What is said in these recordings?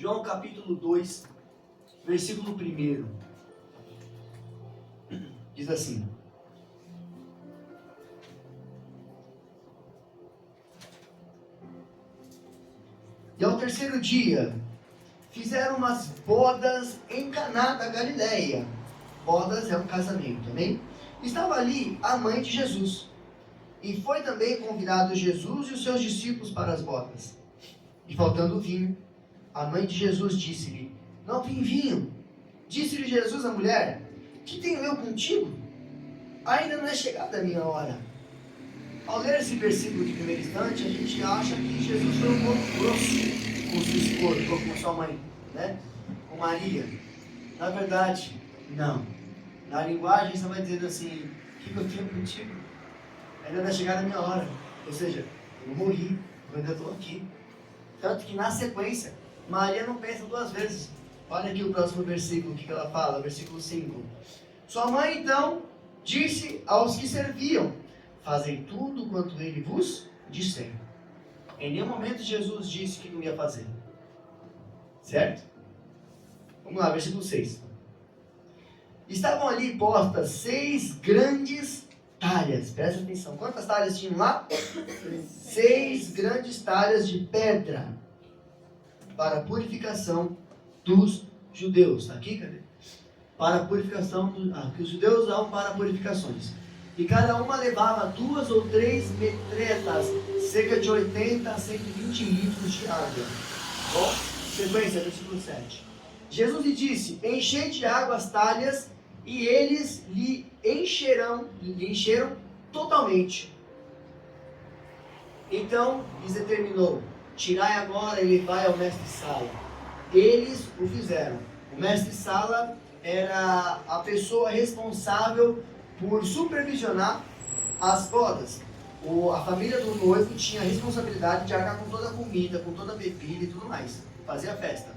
João capítulo 2, versículo 1. Diz assim: E ao terceiro dia, fizeram umas bodas em Caná da Galileia. Bodas é um casamento, amém? Estava ali a mãe de Jesus. E foi também convidado Jesus e os seus discípulos para as bodas. E faltando vinho, a mãe de Jesus disse-lhe: Não tem vinho. Disse-lhe Jesus à mulher: Que tenho eu contigo? Ainda não é chegada a minha hora. Ao ler esse versículo de primeiro instante, a gente acha que Jesus foi um pouco grosso com sua esposa, ou com sua mãe, né? Com Maria. Na verdade, não. Na linguagem, você vai dizendo assim: O que eu tenho contigo? Ainda não é chegada a minha hora. Ou seja, eu morri, eu ainda estou aqui. Tanto que na sequência, Maria não pensa duas vezes. Olha aqui o próximo versículo, o que ela fala, versículo 5. Sua mãe então disse aos que serviam: Fazei tudo quanto ele vos disser. Em nenhum momento Jesus disse que não ia fazer. Certo? Vamos lá, versículo 6. Estavam ali postas 6 grandes talhas. Presta atenção. Quantas talhas tinham lá? 6 grandes talhas de pedra para a purificação dos judeus. Está aqui, cadê? Para a purificação, que os judeus usavam para purificações. E cada uma levava 2 ou 3 metretas, cerca de 80 a 120 litros de água. Bom, sequência, versículo 7. Jesus lhe disse: Enchei de água as talhas, e eles lhe encheram totalmente. Então lhes determinou: Tirai agora e levai ao mestre-sala. Eles o fizeram. O mestre-sala era a pessoa responsável por supervisionar as bodas. A família do noivo tinha a responsabilidade de arcar com toda a comida, com toda a bebida e tudo mais. Fazia a festa.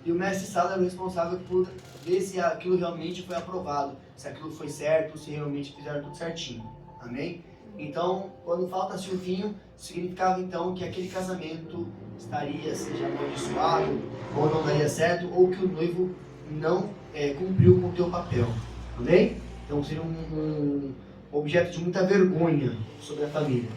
E o mestre-sala era o responsável por ver se aquilo realmente foi aprovado, se aquilo foi certo, se realmente fizeram tudo certinho. Amém? Então, quando falta-se o vinho, significava então que aquele casamento estaria, seja amaldiçoado, ou não daria certo, ou que o noivo não cumpriu com o teu papel. Amém? Então seria um objeto de muita vergonha sobre a família.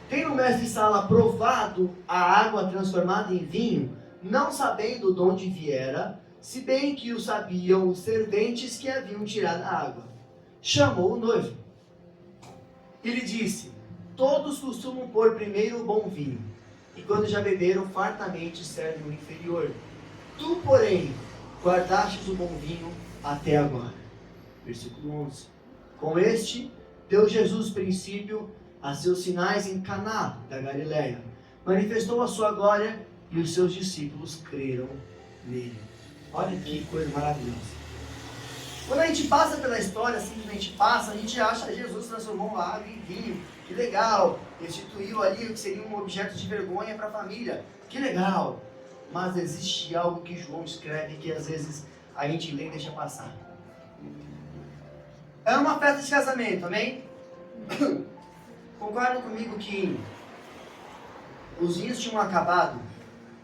Tendo o mestre-sala provado a água transformada em vinho, não sabendo de onde viera, se bem que o sabiam os serventes que haviam tirado a água, chamou o noivo e lhe disse: Todos costumam pôr primeiro o bom vinho, e quando já beberam fartamente servem o inferior. Tu, porém, guardastes o bom vinho até agora. Versículo 11. Com este, deu Jesus princípio a seus sinais em Caná da Galileia. Manifestou a sua glória e os seus discípulos creram nele. Olha que coisa maravilhosa. Quando a gente passa pela história, simplesmente passa, a gente acha que Jesus transformou água em vinho. Que legal. Restituiu ali o que seria um objeto de vergonha para a família. Que legal. Mas existe algo que João escreve que às vezes a gente lê e deixa passar. Era uma festa de casamento, amém? Concordam comigo que os vinhos tinham acabado?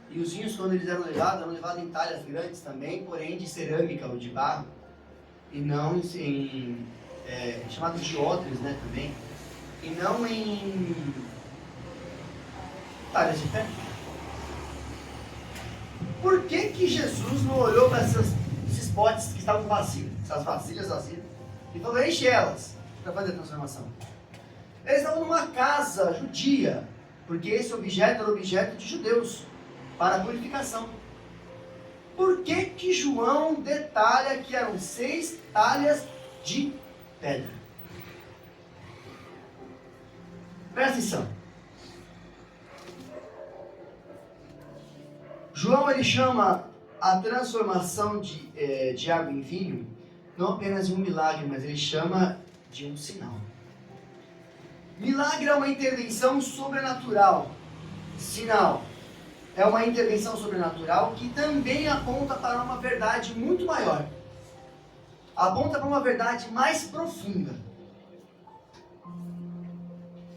E os vinhos, quando eles eram levados em talhas grandes também, porém de cerâmica ou de barro. E não chamado de odres, né, também. E não em talhas de pedra. Por que Jesus não olhou para esses potes que estavam vazios, essas vasilhas vazias, e falou: enche elas, para fazer a transformação? Eles estavam numa casa judia, porque esse objeto era objeto de judeus, para a purificação. Por que João detalha que eram 6 talhas de pedra? Presta atenção. João ele chama a transformação de água em vinho não apenas de um milagre, mas ele chama de um sinal. Milagre é uma intervenção sobrenatural. Sinal é uma intervenção sobrenatural que também aponta para uma verdade muito maior. Aponta para uma verdade mais profunda.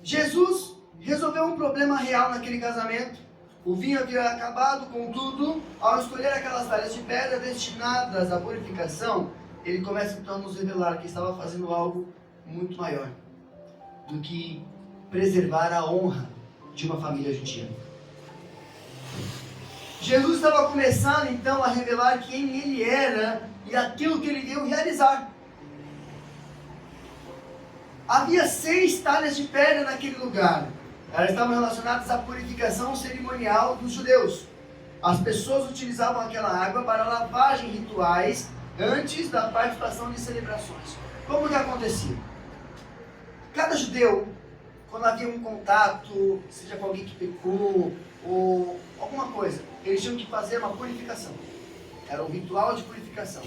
Jesus resolveu um problema real naquele casamento, O vinho havia acabado, contudo, ao escolher aquelas talhas de pedra destinadas à purificação, ele começa então a nos revelar que estava fazendo algo muito maior do que preservar a honra de uma família judia. Jesus estava começando então a revelar quem ele era e aquilo que ele veio realizar. Havia 6 talhas de pedra naquele lugar. Elas estavam relacionadas à purificação cerimonial dos judeus. As pessoas utilizavam aquela água para lavagem rituais antes da participação de celebrações. Como que acontecia? Cada judeu, quando havia um contato, seja com alguém que pecou ou alguma coisa, eles tinham que fazer uma purificação. Era um ritual de purificação.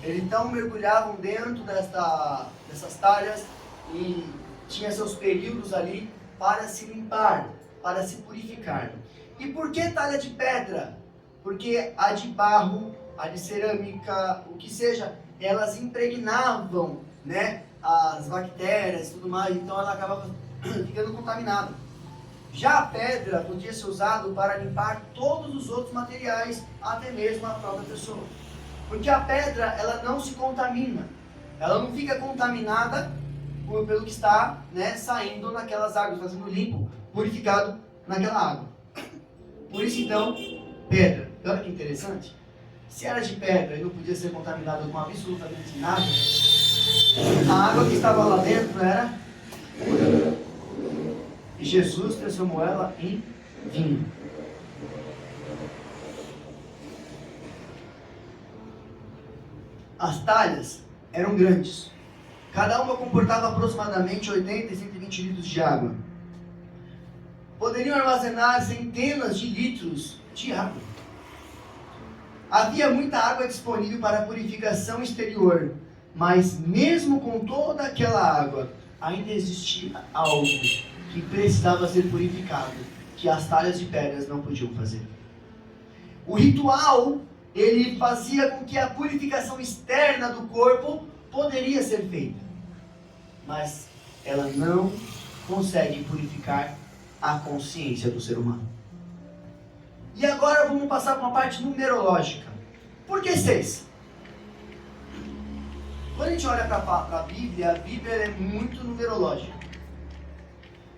Eles então mergulhavam dentro dessas talhas e tinha seus períodos ali para se limpar, para se purificar. E por que talha de pedra? Porque a de barro, a de cerâmica, o que seja, elas impregnavam, né, as bactérias e tudo mais, então ela acabava ficando contaminada. Já a pedra podia ser usada para limpar todos os outros materiais, até mesmo a própria pessoa. Porque a pedra, ela não se contamina, ela não fica contaminada pelo que está, né, saindo naquelas águas, fazendo limpo, purificado naquela água. Por isso então, pedra. Olha que interessante. Se era de pedra e não podia ser contaminada com absolutamente nada, a água que estava lá dentro era pura. E Jesus transformou ela em vinho. As talhas eram grandes. Cada uma comportava aproximadamente 80 e 120 litros de água. Poderiam armazenar centenas de litros de água. Havia muita água disponível para a purificação exterior, mas mesmo com toda aquela água, ainda existia algo que precisava ser purificado, que as talhas de pedras não podiam fazer. O ritual, ele fazia com que a purificação externa do corpo poderia ser feita, mas ela não consegue purificar a consciência do ser humano. E agora vamos passar para uma parte numerológica. Por que 6? Quando a gente olha para a Bíblia é muito numerológica.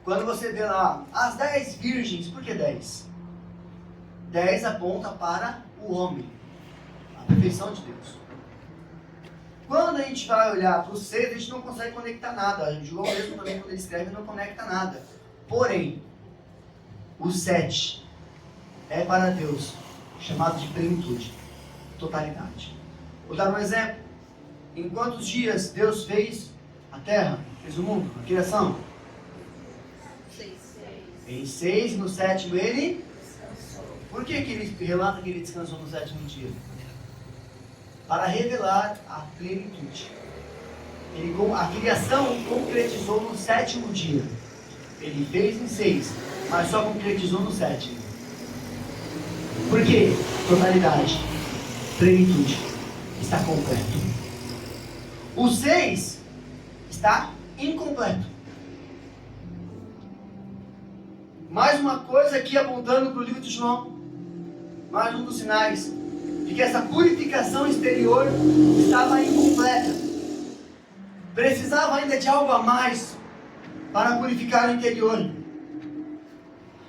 Quando você vê lá as 10 virgens, por que 10? 10 aponta para o homem, a perfeição de Deus. Quando a gente vai olhar para o 6, a gente não consegue conectar nada. João mesmo também, quando ele escreve, não conecta nada. Porém, o 7 é para Deus chamado de plenitude, totalidade. Vou dar um exemplo. Em quantos dias Deus fez a terra, fez o mundo, a criação? 6. Em 6, no 7º ele descansou. Por que ele relata que ele descansou no 7º dia? Para revelar a plenitude. A criação concretizou no 7º dia. Ele fez em 6, mas só concretizou no 7º. Por quê? Totalidade, plenitude, está completo. O 6 está incompleto. Mais uma coisa aqui apontando para o livro de João. Mais um dos sinais de que essa purificação exterior estava incompleta. Precisava ainda de algo a mais para purificar o interior.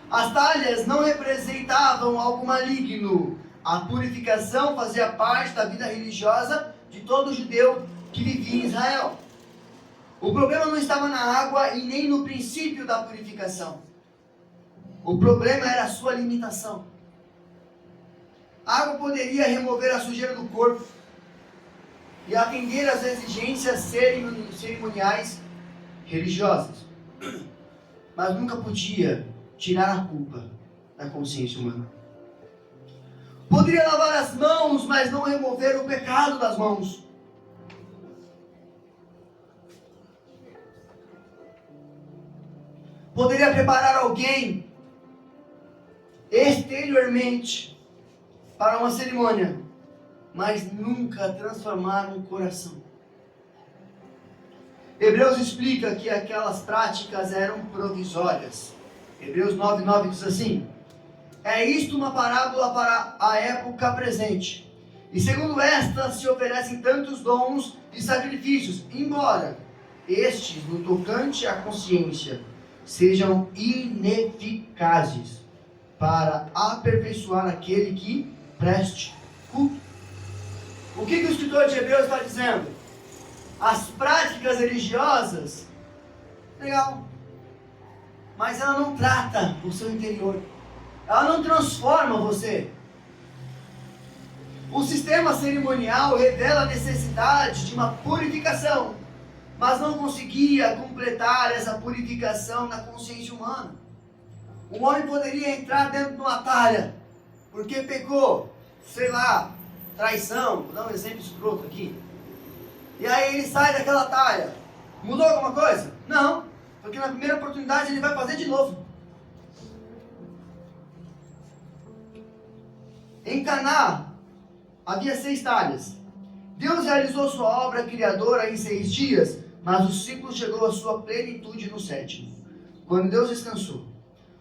As talhas não representavam algo maligno. A purificação fazia parte da vida religiosa de todo judeu que vivia em Israel. O problema não estava na água e nem no princípio da purificação. O problema era a sua limitação. A água poderia remover a sujeira do corpo e atender às exigências cerimoniais religiosas, mas nunca podia tirar a culpa da consciência humana. Poderia lavar as mãos, mas não remover o pecado das mãos. Poderia preparar alguém exteriormente para uma cerimônia, mas nunca transformar um coração. Hebreus explica que aquelas práticas eram provisórias. Hebreus 9:9 diz assim: É isto uma parábola para a época presente. E segundo esta se oferecem tantos dons e sacrifícios, embora estes, no tocante à consciência, sejam ineficazes para aperfeiçoar aquele que preste culto. O que o escritor de Hebreus está dizendo? As práticas religiosas, legal, mas ela não trata o seu interior. Ela não transforma você. O sistema cerimonial revela a necessidade de uma purificação, mas não conseguia completar essa purificação na consciência humana. Um homem poderia entrar dentro de uma talha, porque pecou, sei lá, traição, vou dar um exemplo escroto aqui. E aí ele sai daquela talha. Mudou alguma coisa? Não, porque na primeira oportunidade ele vai fazer de novo. Em Caná, havia 6 talhas. Deus realizou sua obra criadora em 6 dias, mas o ciclo chegou à sua plenitude no 7º, quando Deus descansou.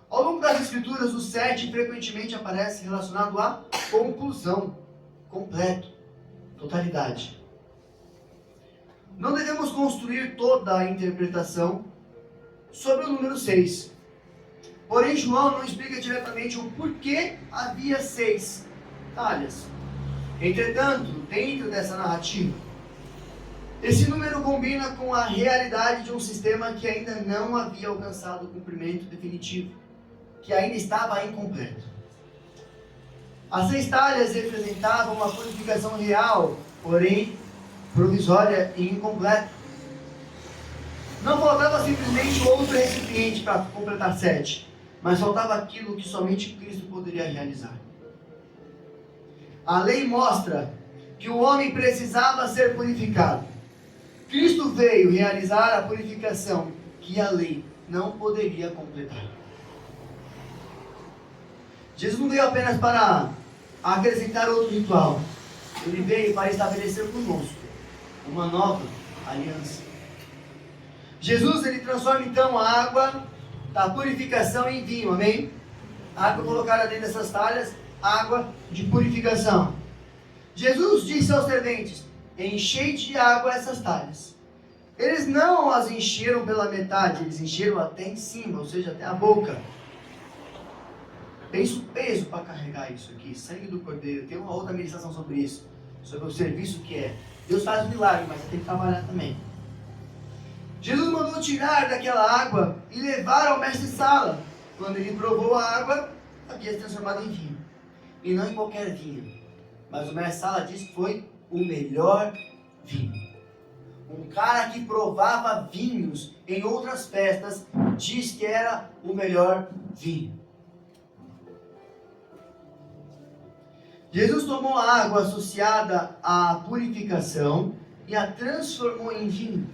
Ao longo das Escrituras, o 7 frequentemente aparece relacionado à conclusão, completo, totalidade. Não devemos construir toda a interpretação sobre o número 6. Porém, João não explica diretamente o porquê havia 6 talhas. Entretanto, dentro dessa narrativa, esse número combina com a realidade de um sistema que ainda não havia alcançado o cumprimento definitivo, que ainda estava incompleto. As 6 talhas representavam uma purificação real, porém provisória e incompleta. Não faltava simplesmente outro recipiente para completar 7, mas faltava aquilo que somente Cristo poderia realizar. A lei mostra que o homem precisava ser purificado. Cristo veio realizar a purificação que a lei não poderia completar. Jesus não veio apenas para acrescentar outro ritual. Ele veio para estabelecer conosco uma nova aliança. Jesus, ele transforma então a água da purificação em vinho, amém? A água colocada dentro dessas talhas, água de purificação. Jesus disse aos serventes: enchei de água essas talhas. Eles não as encheram pela metade, eles encheram até em cima, ou seja, até a boca. Pensa o peso para carregar isso aqui, sangue do cordeiro. Tem uma outra meditação sobre isso, sobre o serviço que é. Deus faz um milagre, mas você tem que trabalhar também. Jesus mandou tirar daquela água e levar ao mestre-sala. Quando ele provou a água, havia se transformado em vinho. E não em qualquer vinho. Mas o mestre-sala disse que foi o melhor vinho. Um cara que provava vinhos em outras festas, diz que era o melhor vinho. Jesus tomou a água associada à purificação e a transformou em vinho.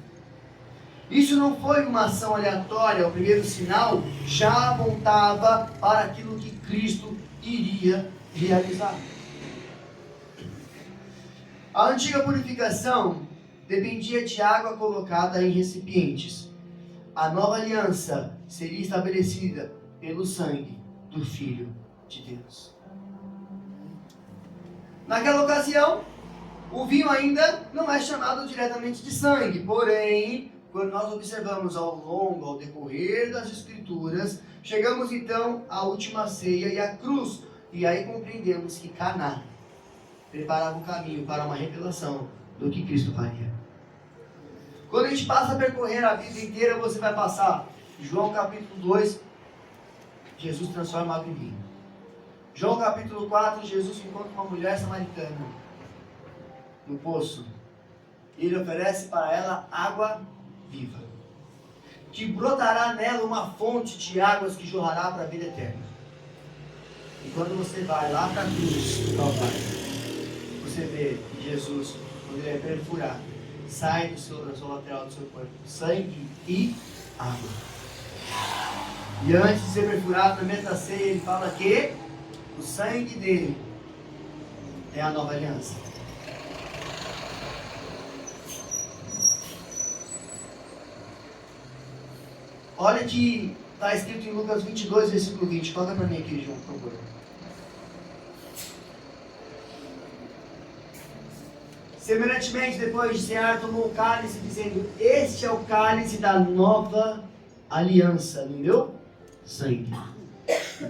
Isso não foi uma ação aleatória, o primeiro sinal já apontava para aquilo que Cristo iria realizar. A antiga purificação dependia de água colocada em recipientes. A nova aliança seria estabelecida pelo sangue do Filho de Deus. Naquela ocasião, o vinho ainda não é chamado diretamente de sangue, porém, quando nós observamos ao decorrer das Escrituras, chegamos então à última ceia e à cruz, e aí compreendemos que Caná preparava o caminho para uma revelação do que Cristo faria. Quando a gente passa a percorrer a vida inteira, você vai passar João capítulo 2, Jesus transforma água em vinho. João capítulo 4, Jesus encontra uma mulher samaritana no poço. Ele oferece para ela água viva, que brotará nela uma fonte de águas que jorrará para a vida eterna. E quando você vai lá para a cruz do Calvário, você vê que Jesus, quando ele é perfurado, sai da sua lateral do seu corpo sangue e água. E antes de ser perfurado, na mesa da ceia, ele fala que o sangue dele é a nova aliança. Olha que está escrito em Lucas 22, versículo 20. Coloca para mim aqui, João, por favor. Semelhantemente, depois de cear, tomou o cálice, dizendo: este é o cálice da nova aliança no meu sangue,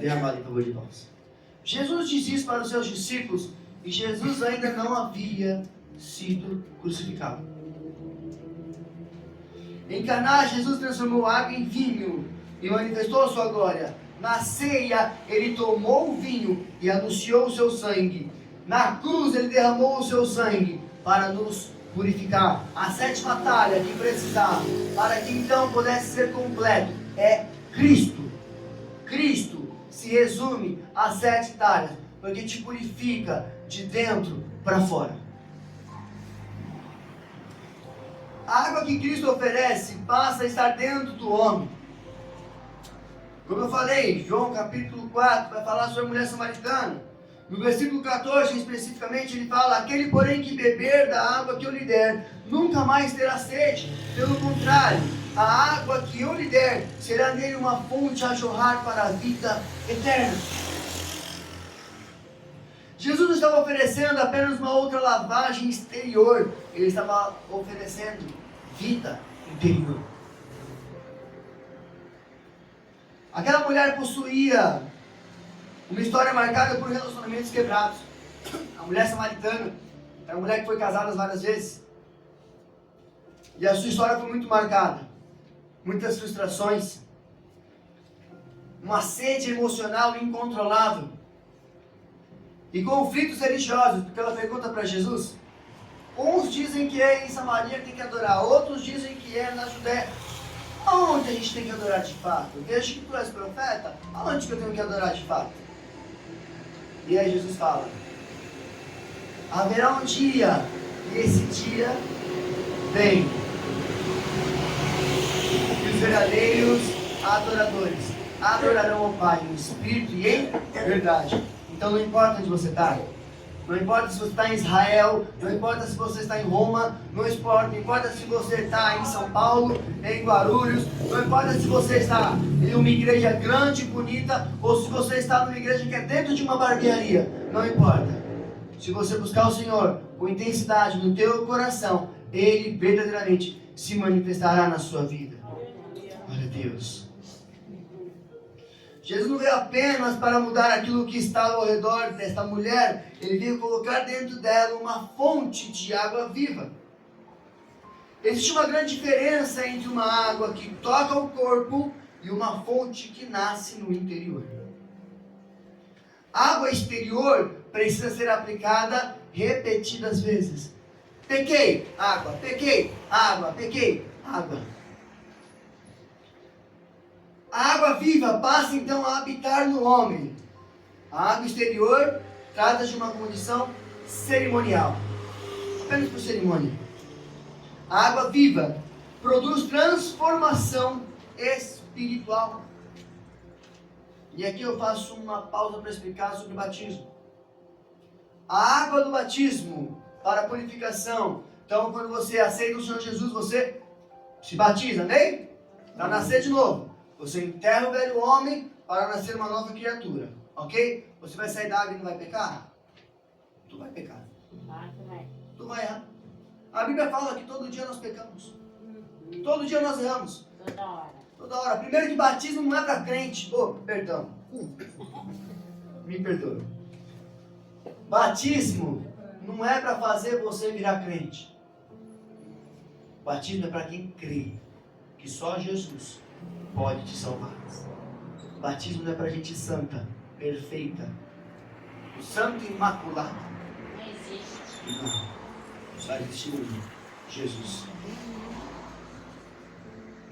derramado em favor de vós. Jesus disse isso para os seus discípulos e Jesus ainda não havia sido crucificado. Em Caná, Jesus transformou água em vinho e manifestou a sua glória. Na ceia, ele tomou o vinho e anunciou o seu sangue. Na cruz, ele derramou o seu sangue para nos purificar. A sétima talha que precisava para que então pudesse ser completo é Cristo. Cristo se resume a 7 talhas, porque te purifica de dentro para fora. A água que Cristo oferece passa a estar dentro do homem. Como eu falei, João capítulo 4 vai falar sobre a mulher samaritana. No versículo 14 especificamente ele fala: aquele porém que beber da água que eu lhe der, nunca mais terá sede. Pelo contrário, a água que eu lhe der será nele uma fonte a jorrar para a vida eterna. Jesus não estava oferecendo apenas uma outra lavagem exterior, ele estava oferecendo vida interior. Aquela mulher possuía uma história marcada por relacionamentos quebrados. A mulher samaritana era uma mulher que foi casada várias vezes. E a sua história foi muito marcada. Muitas frustrações. Uma sede emocional incontrolável. E conflitos religiosos, porque ela pergunta para Jesus. Uns dizem que é em Samaria que tem que adorar, outros dizem que é na Judéia. Aonde a gente tem que adorar de fato? Desde que tu és profeta, aonde que eu tenho que adorar de fato? E aí Jesus fala: haverá um dia, e esse dia vem, e os verdadeiros adoradores adorarão ao Pai em espírito e em verdade. Então não importa onde você está, não importa se você está em Israel, não importa se você está em Roma, não importa se você está em São Paulo, em Guarulhos, não importa se você está em uma igreja grande e bonita, ou se você está numa igreja que é dentro de uma barbearia, não importa. Se você buscar o Senhor com intensidade no teu coração, Ele verdadeiramente se manifestará na sua vida. Glória a Deus. Jesus não veio apenas para mudar aquilo que estava ao redor desta mulher, Ele veio colocar dentro dela uma fonte de água viva. Existe uma grande diferença entre uma água que toca o corpo e uma fonte que nasce no interior. A água exterior precisa ser aplicada repetidas vezes. Pequei, água, pequei, água, pequei, água. A água viva passa então a habitar no homem. A água exterior trata de uma condição cerimonial, apenas por cerimônia. A água viva produz transformação espiritual. E aqui eu faço uma pausa para explicar sobre o batismo. A água do batismo para purificação. Então, quando você aceita o Senhor Jesus, você se batiza, amém? Para nascer de novo. Você enterra o velho homem para nascer uma nova criatura, ok? Você vai sair da água e não vai pecar? Tu vai pecar. Tu vai errar. A Bíblia fala que todo dia nós pecamos. Todo dia nós erramos. Toda hora. Toda hora. Primeiro que batismo não é para crente. Oh, perdão. Me perdoa. Batismo não é para fazer você virar crente. Batismo é para quem crê que só Jesus pode te salvar. Batismo não é para gente santa, perfeita. O santo imaculado. Não existe. Não. Só existe um, Jesus.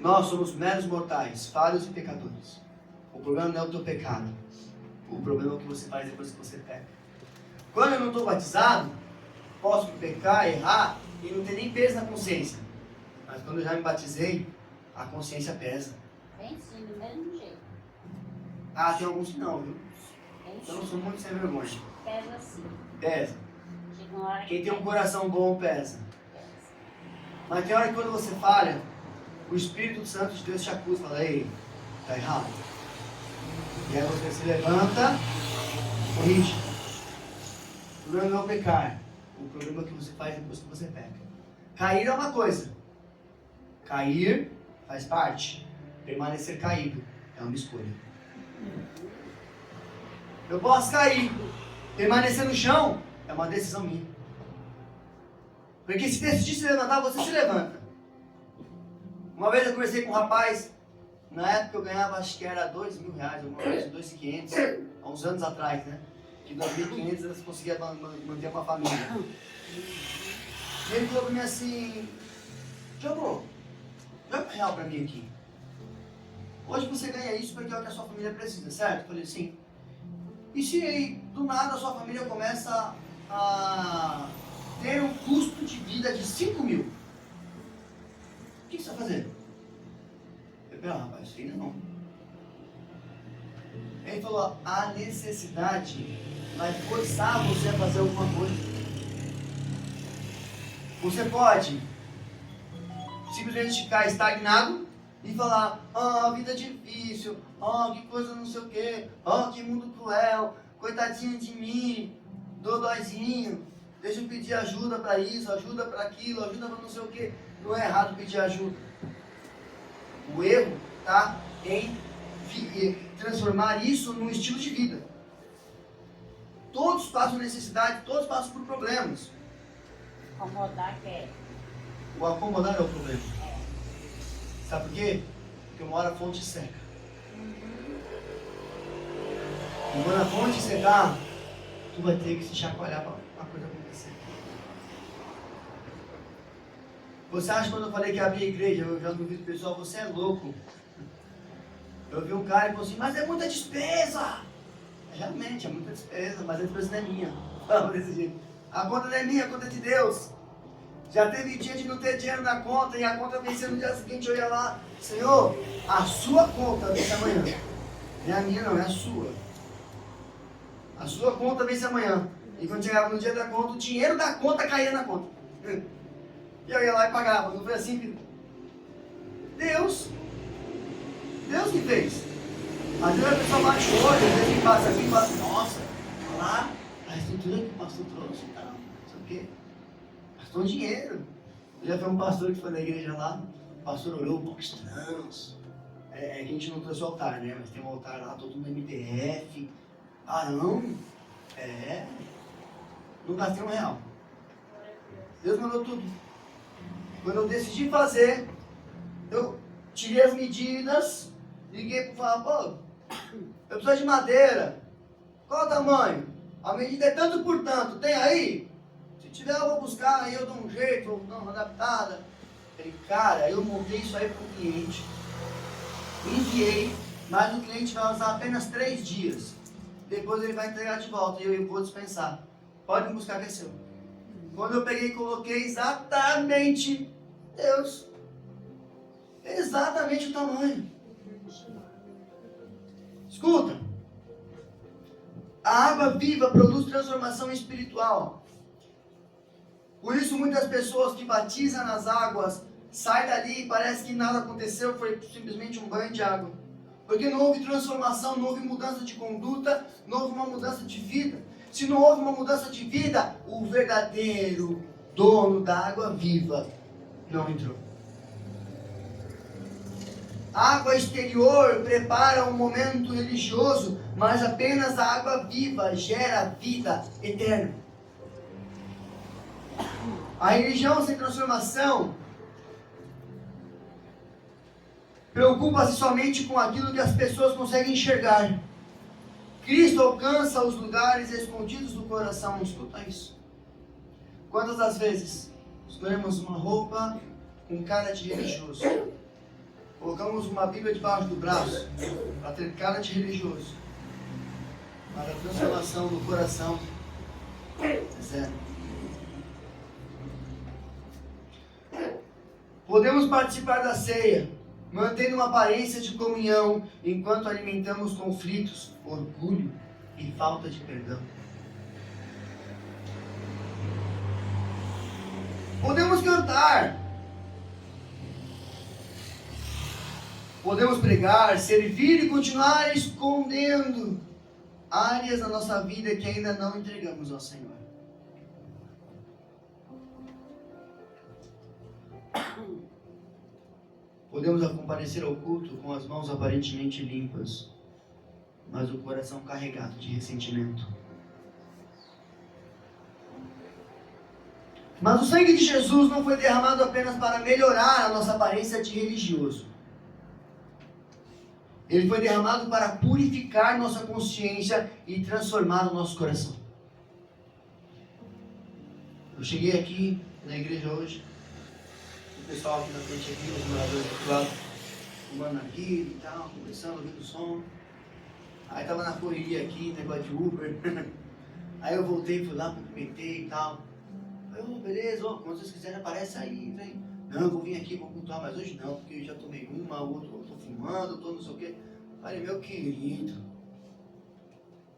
Nós somos meros mortais, falhos e pecadores. O problema não é o teu pecado. O problema é o que você faz depois que você peca. Quando eu não estou batizado, posso pecar, errar e não ter nem peso na consciência. Mas quando eu já me batizei, a consciência pesa. Bem sim, do mesmo jeito. Ah, tem alguns que não, viu? Bem Então eu sim. sou muito sem vergonha. Pesa sim. Pesa. Chega uma hora que Quem tem um coração bom pesa. Mas tem hora que quando você falha, o Espírito Santo de Deus te acusa, fala: ei, tá errado. E aí você se levanta, corrige. O problema não é o pecar. O O problema é o que você faz depois que você peca. Cair é uma coisa. Cair faz parte. Permanecer caído é uma escolha. Eu posso cair. Permanecer no chão é uma decisão minha. Porque se decidir se levantar, você se levanta. Uma vez eu conversei com um rapaz, na época eu ganhava, acho que era R$2.000, alguma coisa, 2.500, há uns anos atrás, né? Que 2.500 eles conseguiam manter uma família. E ele falou pra mim assim, Diogo, joga R$1 pra mim aqui. Hoje você ganha isso porque é o que a sua família precisa, certo? Eu falei, sim. E se do nada a sua família começa a ter um custo de vida de 5.000? O que você vai fazer? Eu falei, rapaz, isso ainda não. Ele falou, a necessidade vai forçar você a fazer alguma coisa. Você pode simplesmente ficar estagnado e falar, a vida é difícil, que coisa não sei o que, que mundo cruel, coitadinho de mim, dodóizinho, deixa eu pedir ajuda para isso, ajuda para aquilo, ajuda para não sei o que. Não é errado pedir ajuda. O erro está em transformar isso num estilo de vida. Todos passam necessidade, todos passam por problemas. Acomodar que é. O acomodar é o problema. Sabe por quê? Porque uma hora a fonte seca. E quando a fonte secar, tu vai ter que se chacoalhar para a coisa acontecer. Você acha que quando eu falei que abria a igreja, eu já duvido pessoal, você é louco. Eu vi um cara e falou assim, mas é muita despesa. Realmente, é muita despesa, mas a despesa não é minha. Fala desse jeito. A conta não é minha, a conta é de Deus. Já teve dia de não ter dinheiro na conta e a conta venceu no dia seguinte, eu ia lá, Senhor, a sua conta vence amanhã. Não é a minha não, é a sua. A sua conta vence amanhã. E quando chegava no dia da conta, o dinheiro da conta caía na conta. E eu ia lá e pagava. Não foi assim, filho? Deus que fez. Às vezes a pessoa bate o olho, às vezes passa assim e fala assim, nossa, olha lá, a estrutura que o pastor trouxe e tal, não sei o quê. Gastou dinheiro. Eu já foi um pastor que foi na igreja lá, o pastor olhou, pô, estranhos. Que a gente não trouxe o altar, né? Mas tem um altar lá, todo no MDF. Não? Não gastei R$1. Deus mandou tudo. Quando eu decidi fazer, eu tirei as medidas, liguei para falar, pô, eu preciso de madeira. Qual o tamanho? A medida é tanto por tanto, tem aí? Se tiver eu vou buscar, aí eu dou um jeito, vou dar uma adaptada. Falei, cara, eu montei isso aí para o cliente. Enviei, mas o cliente vai usar apenas 3 dias. Depois ele vai entregar de volta e eu vou dispensar. Pode me buscar que é seu. Quando eu peguei e coloquei exatamente, Deus, exatamente o tamanho. Escuta, a água viva produz transformação espiritual. Por isso muitas pessoas que batizam nas águas, saem dali e parece que nada aconteceu, foi simplesmente um banho de água. Porque não houve transformação, não houve mudança de conduta, não houve uma mudança de vida. Se não houve uma mudança de vida, o verdadeiro dono da água viva não entrou. A água exterior prepara um momento religioso, mas apenas a água viva gera vida eterna. A religião sem transformação preocupa-se somente com aquilo que as pessoas conseguem enxergar. Cristo alcança os lugares escondidos do coração. Escuta isso. Quantas das vezes escolhemos uma roupa com cara de religioso? Colocamos uma Bíblia debaixo do braço para ter cara de religioso. Mas a transformação do coração é zero. Podemos participar da ceia, mantendo uma aparência de comunhão, enquanto alimentamos conflitos, orgulho e falta de perdão. Podemos cantar, podemos pregar, servir e continuar escondendo áreas da nossa vida que ainda não entregamos ao Senhor. Podemos comparecer ao culto com as mãos aparentemente limpas, mas o coração carregado de ressentimento. Mas o sangue de Jesus não foi derramado apenas para melhorar a nossa aparência de religioso. Ele foi derramado para purificar nossa consciência e transformar o nosso coração. Eu cheguei aqui na igreja hoje, o pessoal aqui na frente aqui, os moradores aqui do lado, fumando aqui e tal, conversando, ouvindo o som. Aí tava na correria aqui, negócio de Uber. Aí eu voltei, fui lá, cumprimentei e tal. Aí, beleza, quando vocês quiserem aparece aí, vem. Não, eu vou vir aqui, vou cultuar, mas hoje não, porque eu já tomei uma, outra, eu tô fumando, eu tô não sei o quê. Falei, meu querido,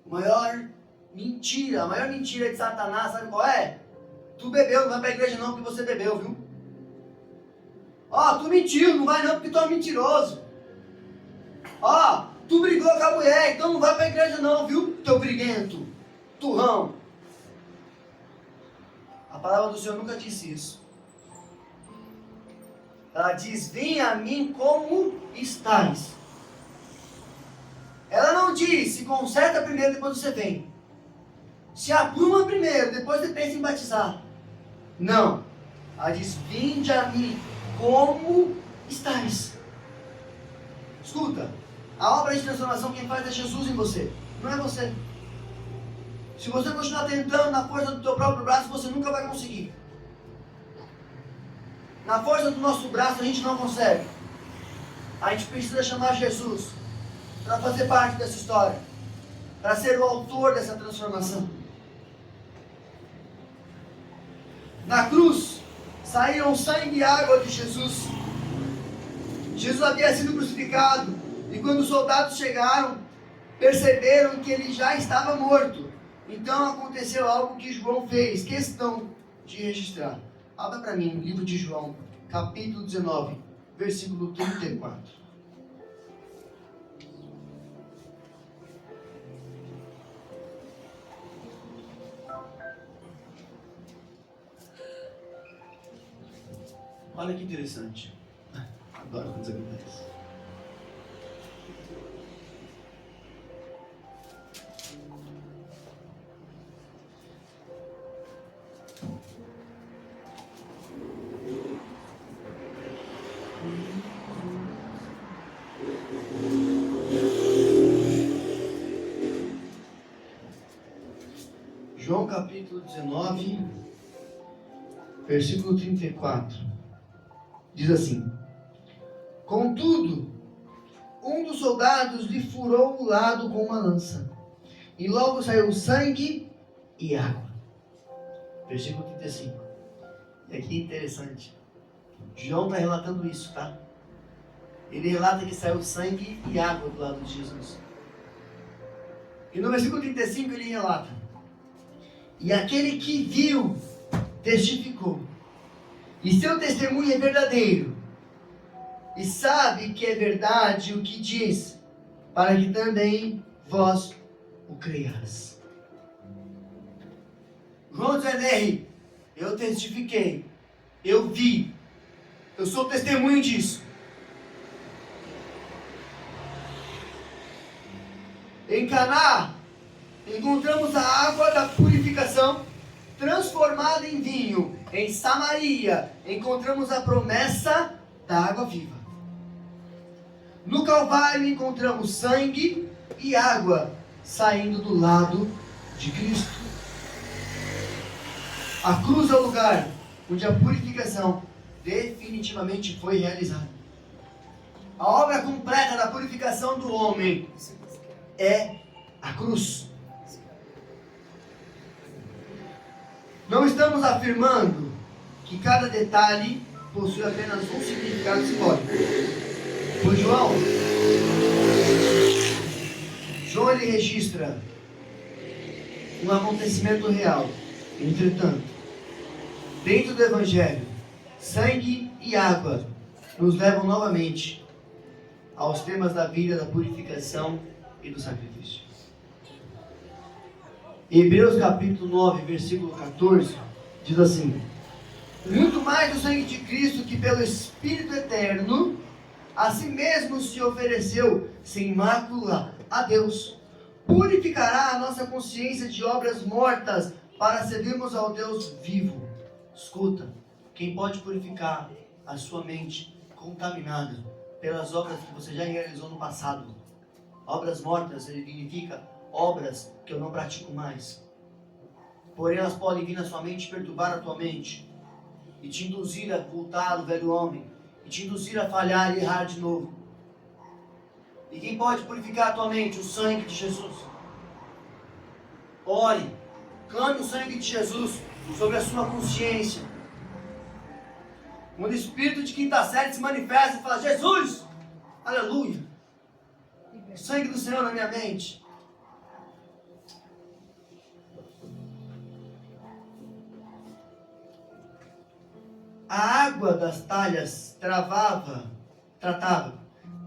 a maior mentira de Satanás, sabe qual é? Tu bebeu, não vai pra igreja não, porque você bebeu, viu? Ó, tu mentiu, não vai não, porque tu é mentiroso. Ó, tu brigou com a mulher, então não vai pra igreja não, viu? Teu briguento, turrão. A palavra do Senhor nunca disse isso. Ela diz, vem a mim como estás. Ela não diz, se conserta primeiro, depois você vem. Se apruma primeiro, depois você pensa em batizar. Não. Ela diz, vinde a mim como estás. Escuta, a obra de transformação quem faz é Jesus em você, não é você. Se você continuar tentando na força do teu próprio braço, você nunca vai conseguir. Na força do nosso braço a gente não consegue. A gente precisa chamar Jesus para fazer parte dessa história, para ser o autor dessa transformação. Na cruz saíram sangue e água de Jesus. Jesus havia sido crucificado e quando os soldados chegaram, perceberam que ele já estava morto. Então aconteceu algo que João fez questão de registrar. Abra para mim o livro de João, capítulo 19, versículo 34. Olha que interessante. Adoro quando isso acontece. João capítulo 19, versículo 34. Diz assim: contudo, um dos soldados lhe furou o lado com uma lança, e logo saiu sangue e água. Versículo 35. E aqui é interessante. João está relatando isso, tá? Ele relata que saiu sangue e água do lado de Jesus. E no versículo 35 ele relata: e aquele que viu, testificou. E seu testemunho é verdadeiro. E sabe que é verdade o que diz, para que também vós o creias. João dizendo, eu testifiquei, eu vi, eu sou testemunho disso. Em Caná, encontramos a água da purificação transformada em vinho. Em Samaria, encontramos a promessa da água viva. No Calvário, encontramos sangue e água saindo do lado de Cristo. A cruz é o lugar onde a purificação definitivamente foi realizada. A obra completa da purificação do homem é a cruz. Não estamos afirmando que cada detalhe possui apenas um significado simbólico. Pois João ele registra um acontecimento real. Entretanto, dentro do Evangelho, sangue e água nos levam novamente aos temas da vida, da purificação e do sacrifício. Hebreus capítulo 9, versículo 14, diz assim: muito mais do sangue de Cristo, que pelo Espírito eterno a si mesmo se ofereceu sem mácula a Deus. Purificará a nossa consciência de obras mortas para servirmos ao Deus vivo. Escuta, quem pode purificar a sua mente contaminada pelas obras que você já realizou no passado? Obras mortas significa obras que eu não pratico mais. Porém, elas podem vir na sua mente e perturbar a tua mente e te induzir a voltar ao velho homem e te induzir a falhar e errar de novo. E quem pode purificar a tua mente? O sangue de Jesus. Ore, clame o sangue de Jesus sobre a sua consciência. Quando o espírito de quinta série se manifesta e fala: Jesus, aleluia, o sangue do Senhor na minha mente. A água das talhas tratava.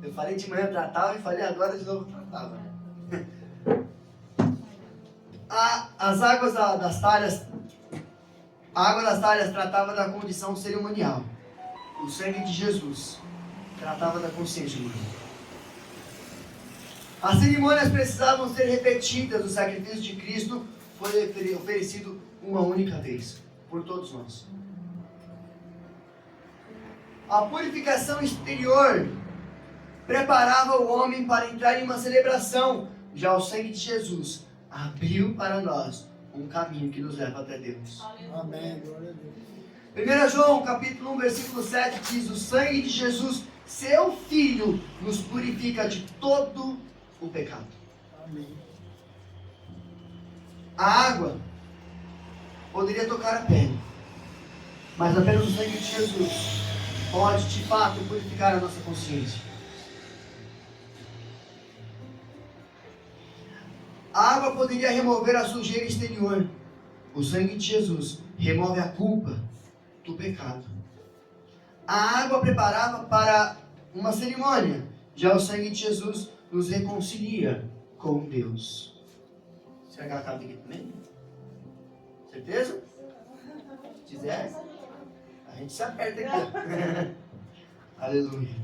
Eu falei de manhã tratava e falei agora de novo tratava. As águas das talhas, a água das talhas tratava da condição cerimonial. O sangue de Jesus tratava da consciência humana. As cerimônias precisavam ser repetidas. O sacrifício de Cristo foi oferecido uma única vez por todos nós. A purificação exterior preparava o homem para entrar em uma celebração. Já o sangue de Jesus abriu para nós um caminho que nos leva até Deus. Amém. Glória a Deus. 1 João capítulo 1, versículo 7 diz: o sangue de Jesus, seu Filho, nos purifica de todo o pecado. Amém. A água poderia tocar a pele, mas apenas o sangue de Jesus pode de fato purificar a nossa consciência. A água poderia remover a sujeira exterior. O sangue de Jesus remove a culpa do pecado. A água preparava para uma cerimônia. Já o sangue de Jesus nos reconcilia com Deus. Será que ela cabe aqui também? Certeza? Se quiser, a gente se aperta aqui. Aleluia.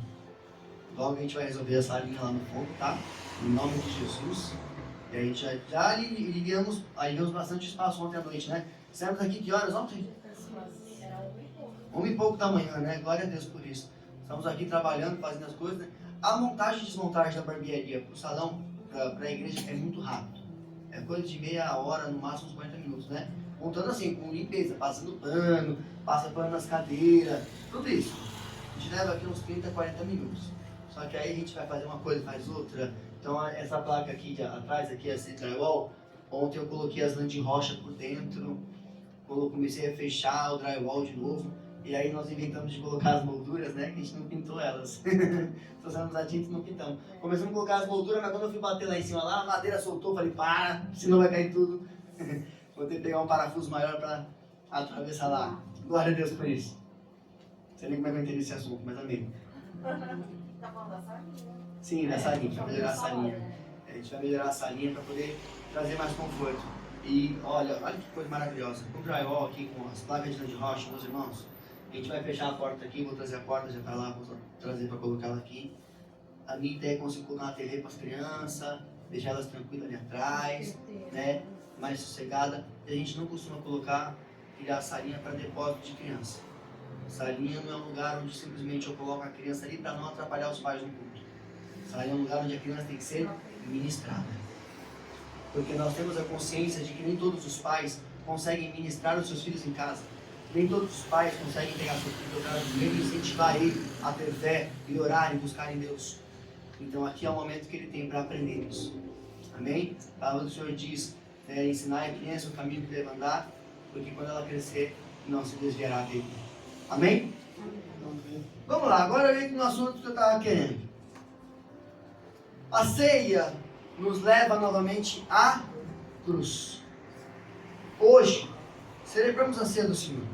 Logo a gente vai resolver essa linha lá no fundo, tá? Em nome de Jesus. E a gente já aliviamos bastante espaço ontem à noite, né? Saímos aqui que horas ontem? 1h pouco da manhã, né? Glória a Deus por isso. Estamos aqui trabalhando, fazendo as coisas, né? A montagem e desmontagem da barbearia para o salão, para a igreja, é muito rápido. É coisa de meia hora, no máximo uns 40 minutos, né? Montando assim, com limpeza, passando pano, passa pano nas cadeiras, tudo isso. A gente leva aqui uns 30, 40 minutos. Só que aí a gente vai fazer uma coisa, faz outra. Então essa placa aqui atrás, aqui, esse drywall, ontem eu coloquei as lãs de rocha por dentro, comecei a fechar o drywall de novo, e aí nós inventamos de colocar as molduras, né, que a gente não pintou elas. Usamos a tinta e não pintamos. Começamos a colocar as molduras, mas quando eu fui bater lá em cima, lá, a madeira soltou, falei, para, senão vai cair tudo. Vou ter que pegar um parafuso maior para atravessar lá. Glória a Deus por isso. Não sei nem como é que eu entendi esse assunto, mas amém. Tá falando da salinha? Sim, da salinha, a gente vai melhorar a salinha. A gente vai melhorar a salinha para poder trazer mais conforto. E olha que coisa maravilhosa. O drywall aqui com as placas de lã de rocha, meus irmãos. A gente vai fechar a porta aqui, vou trazer a porta, já tá lá, vou trazer para colocar ela aqui. A minha ideia é conseguir colocar uma TV para as crianças, deixar elas tranquilas ali atrás, né? Mais sossegada. E a gente não costuma criar a salinha para depósito de criança. Salinha não é um lugar onde simplesmente eu coloco a criança ali para não atrapalhar os pais no culto. Salinha é um lugar onde a criança tem que ser ministrada. Porque nós temos a consciência de que nem todos os pais conseguem ministrar os seus filhos em casa. Nem todos os pais conseguem pegar seu filho, tocar no meio e incentivar ele a ter fé e orar e buscar em Deus. Então aqui é o momento que ele tem para aprender isso. Amém? A palavra do Senhor diz, ensinar a criança o caminho que deve andar, porque quando ela crescer, não se desviará dele. Amém? Vamos lá, agora vem no assunto que eu estava querendo. A ceia nos leva novamente à cruz. Hoje, celebramos a ceia do Senhor.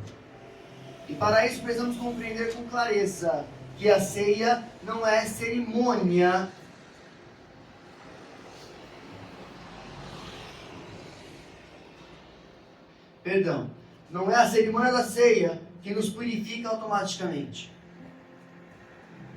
E para isso precisamos compreender com clareza que a ceia não é cerimônia. Perdão, não é a cerimônia da ceia que nos purifica automaticamente.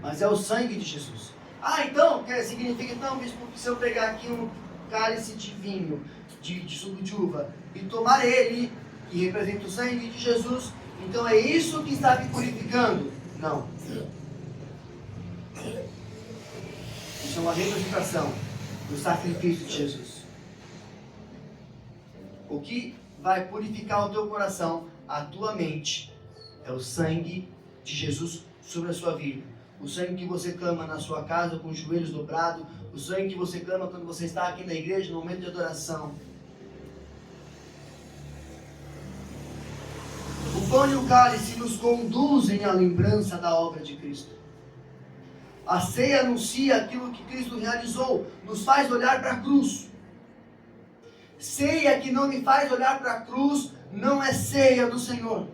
mas é o sangue de Jesus. Ah, então, significa, então, bispo, que se eu pegar aqui um cálice de vinho, de suco de uva, e tomar ele, que representa o sangue de Jesus, então é isso que está me purificando? Não. Isso é uma representação do sacrifício de Jesus. O que vai purificar o teu coração, a tua mente, é o sangue de Jesus sobre a sua vida. O sangue que você clama na sua casa com os joelhos dobrados, o sangue que você clama quando você está aqui na igreja no momento de adoração. O pão e o cálice nos conduzem à lembrança da obra de Cristo. A ceia anuncia aquilo que Cristo realizou, nos faz olhar para a cruz. Ceia que não me faz olhar para a cruz, não é ceia do Senhor.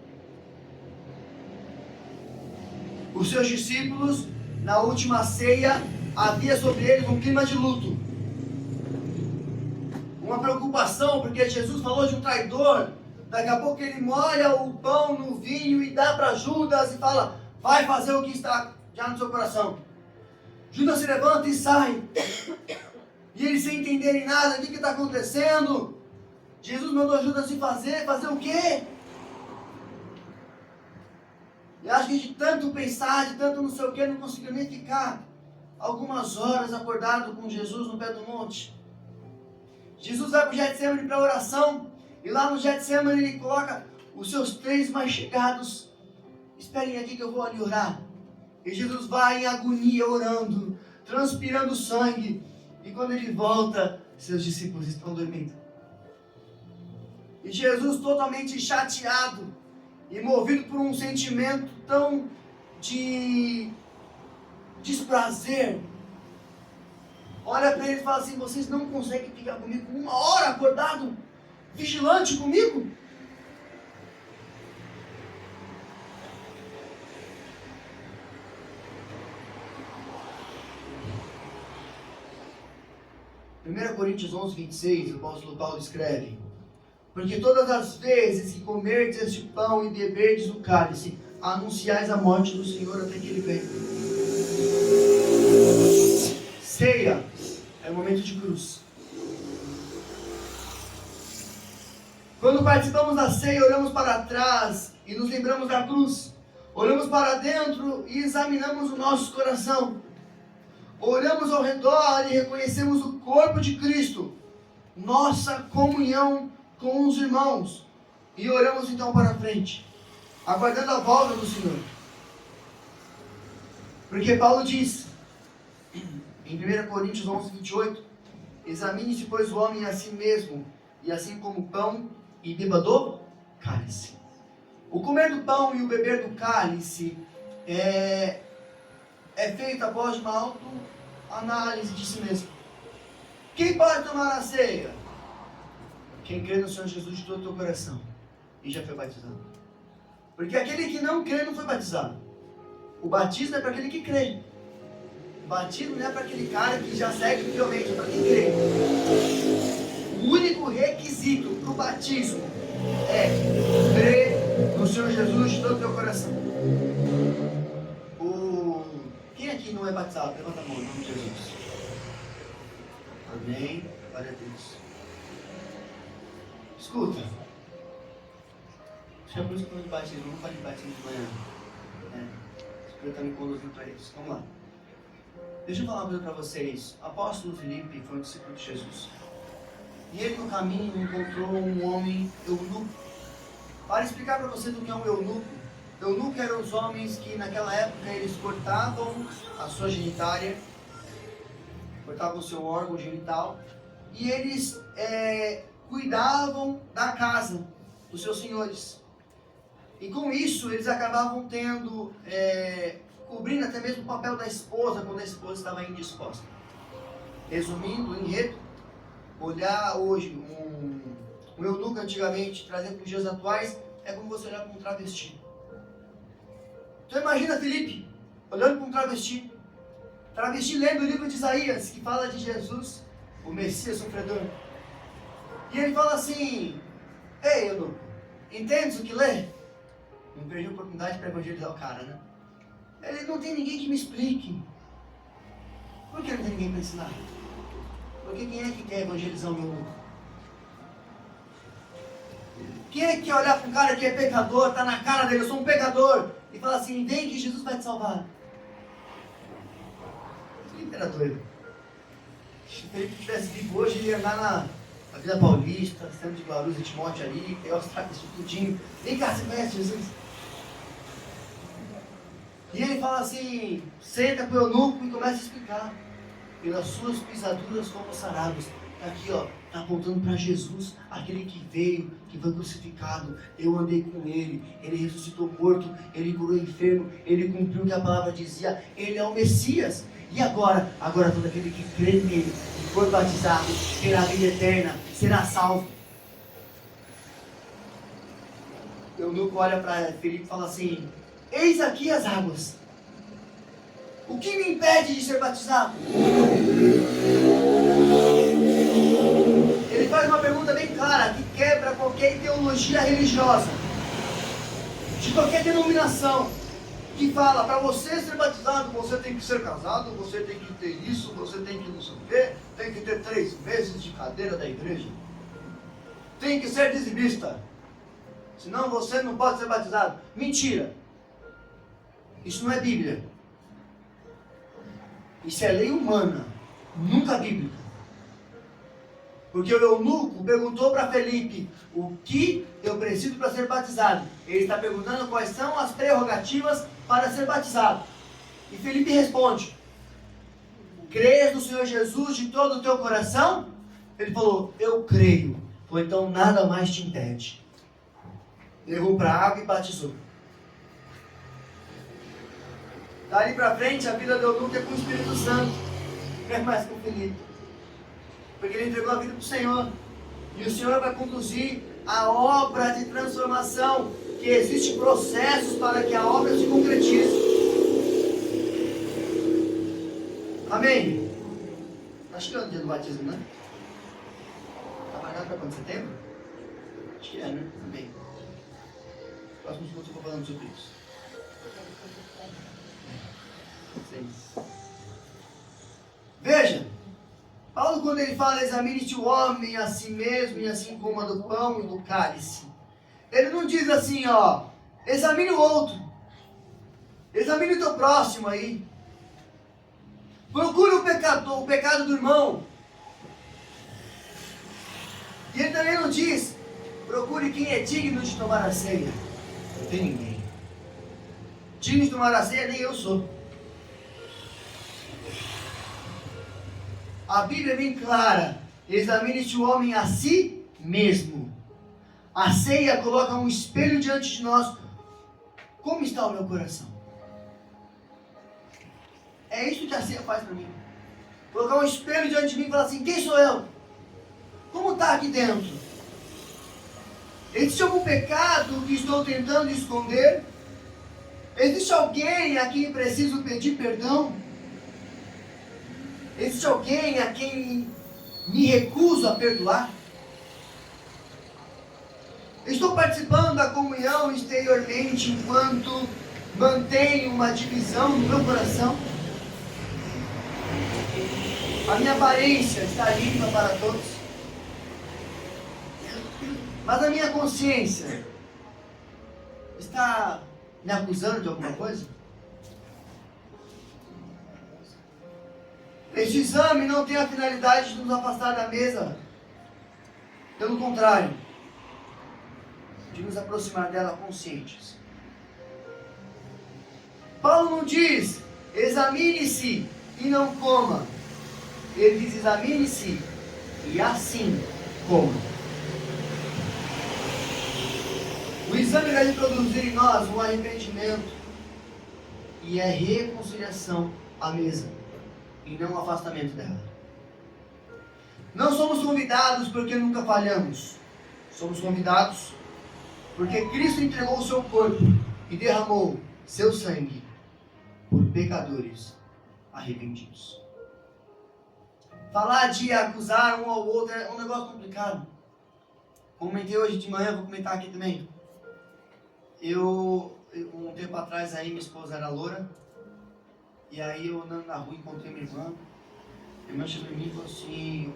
Os seus discípulos, na última ceia, havia sobre eles um clima de luto. Uma preocupação, porque Jesus falou de um traidor. Daqui a pouco ele molha o pão no vinho e dá para Judas e fala, vai fazer o que está já no seu coração. Judas se levanta e sai. E eles sem entenderem nada, o que está acontecendo? Jesus mandou Judas ir fazer o quê? E acho que de tanto pensar, de tanto não sei o quê, não conseguiu nem ficar algumas horas acordado com Jesus no pé do monte. Jesus vai para o Getsemane para oração, e lá no Getsemane ele coloca os seus 3 mais chegados. Esperem aqui que eu vou ali orar. E Jesus vai em agonia orando, transpirando sangue. E quando ele volta, seus discípulos estão dormindo. E Jesus totalmente chateado e movido por um sentimento tão de desprazer, olha para ele e fala assim, vocês não conseguem ficar comigo 1 hora acordado, vigilante comigo? Em 1 Coríntios 11, 26, o apóstolo Paulo escreve, porque todas as vezes que comerdes este pão e beberdes o cálice, anunciais a morte do Senhor até que Ele venha. Ceia é o momento de cruz. Quando participamos da ceia, olhamos para trás e nos lembramos da cruz. Olhamos para dentro e examinamos o nosso coração. Olhamos ao redor e reconhecemos o corpo de Cristo, nossa comunhão com os irmãos. E olhamos então para frente, aguardando a volta do Senhor. Porque Paulo diz, em 1 Coríntios 11, 28, examine-se, pois, o homem a si mesmo, e assim como o pão e beba do cálice. O comer do pão e o beber do cálice é feito após uma autoanálise de si mesmo. Quem pode tomar a ceia? Quem crê no Senhor Jesus de todo o teu coração e já foi batizado. Porque aquele que não crê não foi batizado. O batismo é para aquele que crê. O batismo não é para aquele cara que já segue fielmente, é para quem crê. O único requisito para o batismo é crer no Senhor Jesus de todo o teu coração. Quem aqui não é batizado? Levanta a mão, em nome de Jesus. Amém. Glória a Deus. Escuta. Acho que é por isso que eu de batismo. Eu não falei de batismo de manhã. O Espírito está me conduzindo para isso. Vamos lá. Deixa eu falar uma coisa para vocês. O apóstolo Filipe foi um discípulo de Jesus. E ele no caminho encontrou um homem eunuco. Para explicar para vocês o que é um eunuco. Eunuco eram os homens que naquela época eles cortavam a sua genitália, cortavam o seu órgão genital, e eles cuidavam da casa dos seus senhores. E com isso eles acabavam cobrindo até mesmo o papel da esposa quando a esposa estava indisposta. Resumindo o enredo, olhar hoje um eunuco antigamente, trazendo para os dias atuais, é como você olhar para um travesti. Então imagina Filipe olhando para um travesti. Travesti lendo o livro de Isaías, que fala de Jesus, o Messias sofredor. E ele fala assim, ei, eunuco, entendes o que lê? Não perdi a oportunidade para evangelizar o cara, né? Ele não tem ninguém que me explique. Por que não tem ninguém para ensinar? Porque quem é que quer evangelizar o meu eunuco? Quem é que quer olhar para um cara que é pecador, está na cara dele, eu sou um pecador, e fala assim, vem que Jesus vai te salvar? Felipe era doido. Se Felipe tivesse vivo hoje, ele ia andar na Vila Paulista, centro de Guarulhos e Timóteo ali, pegar os trapos tudinho. Vem cá, você conhece Jesus? E ele fala assim, senta com o eunuco e começa a explicar. Pelas suas pisaduras fomos sarados. Está aqui, ó, está apontando para Jesus, aquele que veio, que foi crucificado. Eu andei com ele ressuscitou morto, ele curou enfermo, ele cumpriu o que a palavra dizia, ele é o Messias. E agora todo aquele que crê nele e for batizado terá vida eterna, será salvo. O eunuco olha para Felipe e fala assim, eis aqui as águas. O que me impede de ser batizado? Ele faz uma pergunta bem clara, que quebra qualquer ideologia religiosa, de qualquer denominação, que fala, para você ser batizado, você tem que ser casado, você tem que ter isso, você tem que não sei o quê, tem que ter 3 meses de cadeira da igreja, tem que ser dizimista, senão você não pode ser batizado. Mentira! Isso não é Bíblia. Isso é lei humana, nunca bíblica. Porque o eunuco perguntou para Felipe, o que eu preciso para ser batizado? Ele está perguntando quais são as prerrogativas para ser batizado. E Felipe responde, crês no Senhor Jesus de todo o teu coração? Ele falou, eu creio. Ou então nada mais te impede. Levou para a água e batizou. Dali para frente, a vida do eunuco é com o Espírito Santo. Não é mais com o Felipe. Porque ele entregou a vida para o Senhor. E o Senhor vai conduzir a obra de transformação. Que existem processos para que a obra se concretize. Amém? Acho que é o dia do batismo, né? Está marcado para quando? Setembro? Acho que é, né? Amém. Próximo minuto eu vou falando sobre isso. 6. Veja, Paulo, quando ele fala, examine-te o homem a si mesmo e assim coma do pão e do cálice, ele não diz assim, ó, examine o outro, examine o teu próximo aí, procure o pecado do irmão. E ele também não diz, procure quem é digno de tomar a ceia. Não tem ninguém. Digno de tomar a ceia nem eu sou. A Bíblia é bem clara. Examine-te o homem a si mesmo. A ceia coloca um espelho diante de nós. Como está o meu coração? É isso que a ceia faz para mim. Colocar um espelho diante de mim e falar assim, quem sou eu? Como está aqui dentro? Existe algum pecado que estou tentando esconder? Existe alguém a quem preciso pedir perdão? Existe alguém a quem me recuso a perdoar? Estou participando da comunhão exteriormente enquanto mantenho uma divisão no meu coração? A minha aparência está limpa para todos? Mas a minha consciência está me acusando de alguma coisa? Este exame não tem a finalidade de nos afastar da mesa. Pelo contrário, de nos aproximar dela conscientes. Paulo não diz, examine-se e não coma. Ele diz, examine-se e assim coma. O exame vai produzir em nós um arrependimento e é reconciliação à mesa, e não um afastamento dela. Não somos convidados porque nunca falhamos. Somos convidados porque Cristo entregou o seu corpo e derramou seu sangue por pecadores arrependidos. Falar de acusar um ao outro é um negócio complicado. Comentei hoje de manhã, vou comentar aqui também. Um tempo atrás aí, minha esposa era loura, E aí eu andando na rua, encontrei minha irmã. Minha irmã chegou em mim e falou assim,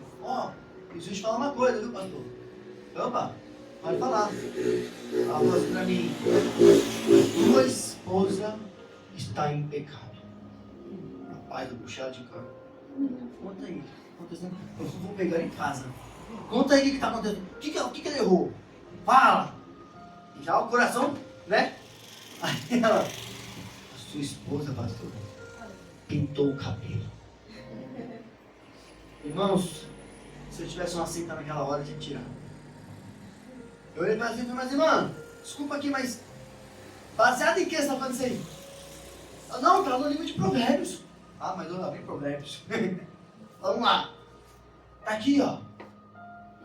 preciso te falar uma coisa, viu, pastor? Opa, pode falar. Ela falou assim pra mim, tua esposa está em pecado. Rapaz, eu puxei ela de canto. Conta aí, acontecendo. Eu vou pegar ela em casa. Conta aí o que está acontecendo. O que ela errou? Fala! E já o coração, né? Aí ela, a sua esposa, pastor, pintou o cabelo. Irmãos, se eu tivesse uma cinta naquela hora, eu tinha que tirar. Eu olhei para ela e falei, mas irmã, desculpa aqui, mas baseado em que você está falando isso aí? Ela, não, está no livro de Provérbios. Ah, mas eu não abri Provérbios. Vamos lá. Está aqui, ó.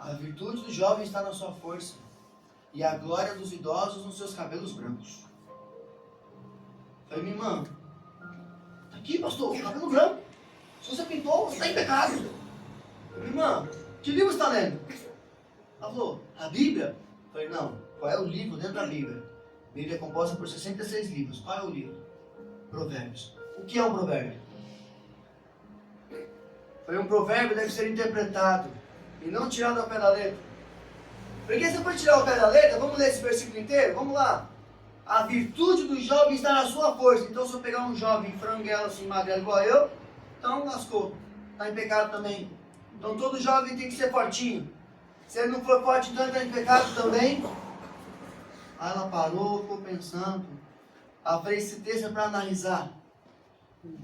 A virtude do jovem está na sua força, e a glória dos idosos nos seus cabelos brancos. Falei, minha irmã, tá aqui, pastor, cabelo branco. Se você pintou, você está em pecado. Falei, irmã, que livro você está lendo? Ela falou, a Bíblia? Falei, não, qual é o livro dentro da Bíblia? A Bíblia é composta por 66 livros. Qual é o livro? Provérbios. O que é um provérbio? Falei, um provérbio deve ser interpretado e não tirado ao pé da letra. Porque se eu for tirar ao pé da letra, vamos ler esse versículo inteiro? Vamos lá. A virtude do jovem está na sua força. Então se eu pegar um jovem franguelo assim, magrelo igual eu, então lascou. Está em pecado também. Então todo jovem tem que ser fortinho. Se ele não for forte, então ele está em pecado também. Aí ela parou, ficou pensando. Ela fez esse texto para analisar.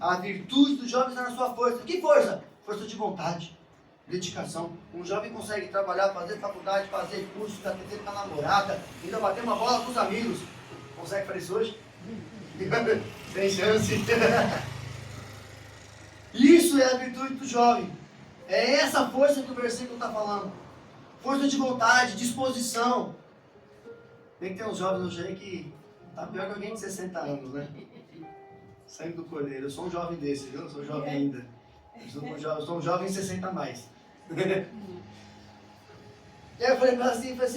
A virtude do jovem está na sua força. Que força? Força de vontade, dedicação. Um jovem consegue trabalhar, fazer faculdade, fazer curso, ficar tempo com a namorada, ainda bater uma bola com os amigos. Consegue fazer isso hoje? Sem chance. Isso é a virtude do jovem. É essa força que o versículo está falando. Força de vontade, disposição. Tem que ter uns jovens hoje aí que tá pior que alguém de 60 anos, né? Sangue do Cordeiro. Eu sou um jovem desse, viu? Eu sou jovem ainda. Eu sou um jovem 60 a mais. E aí eu falei para ela assim, mas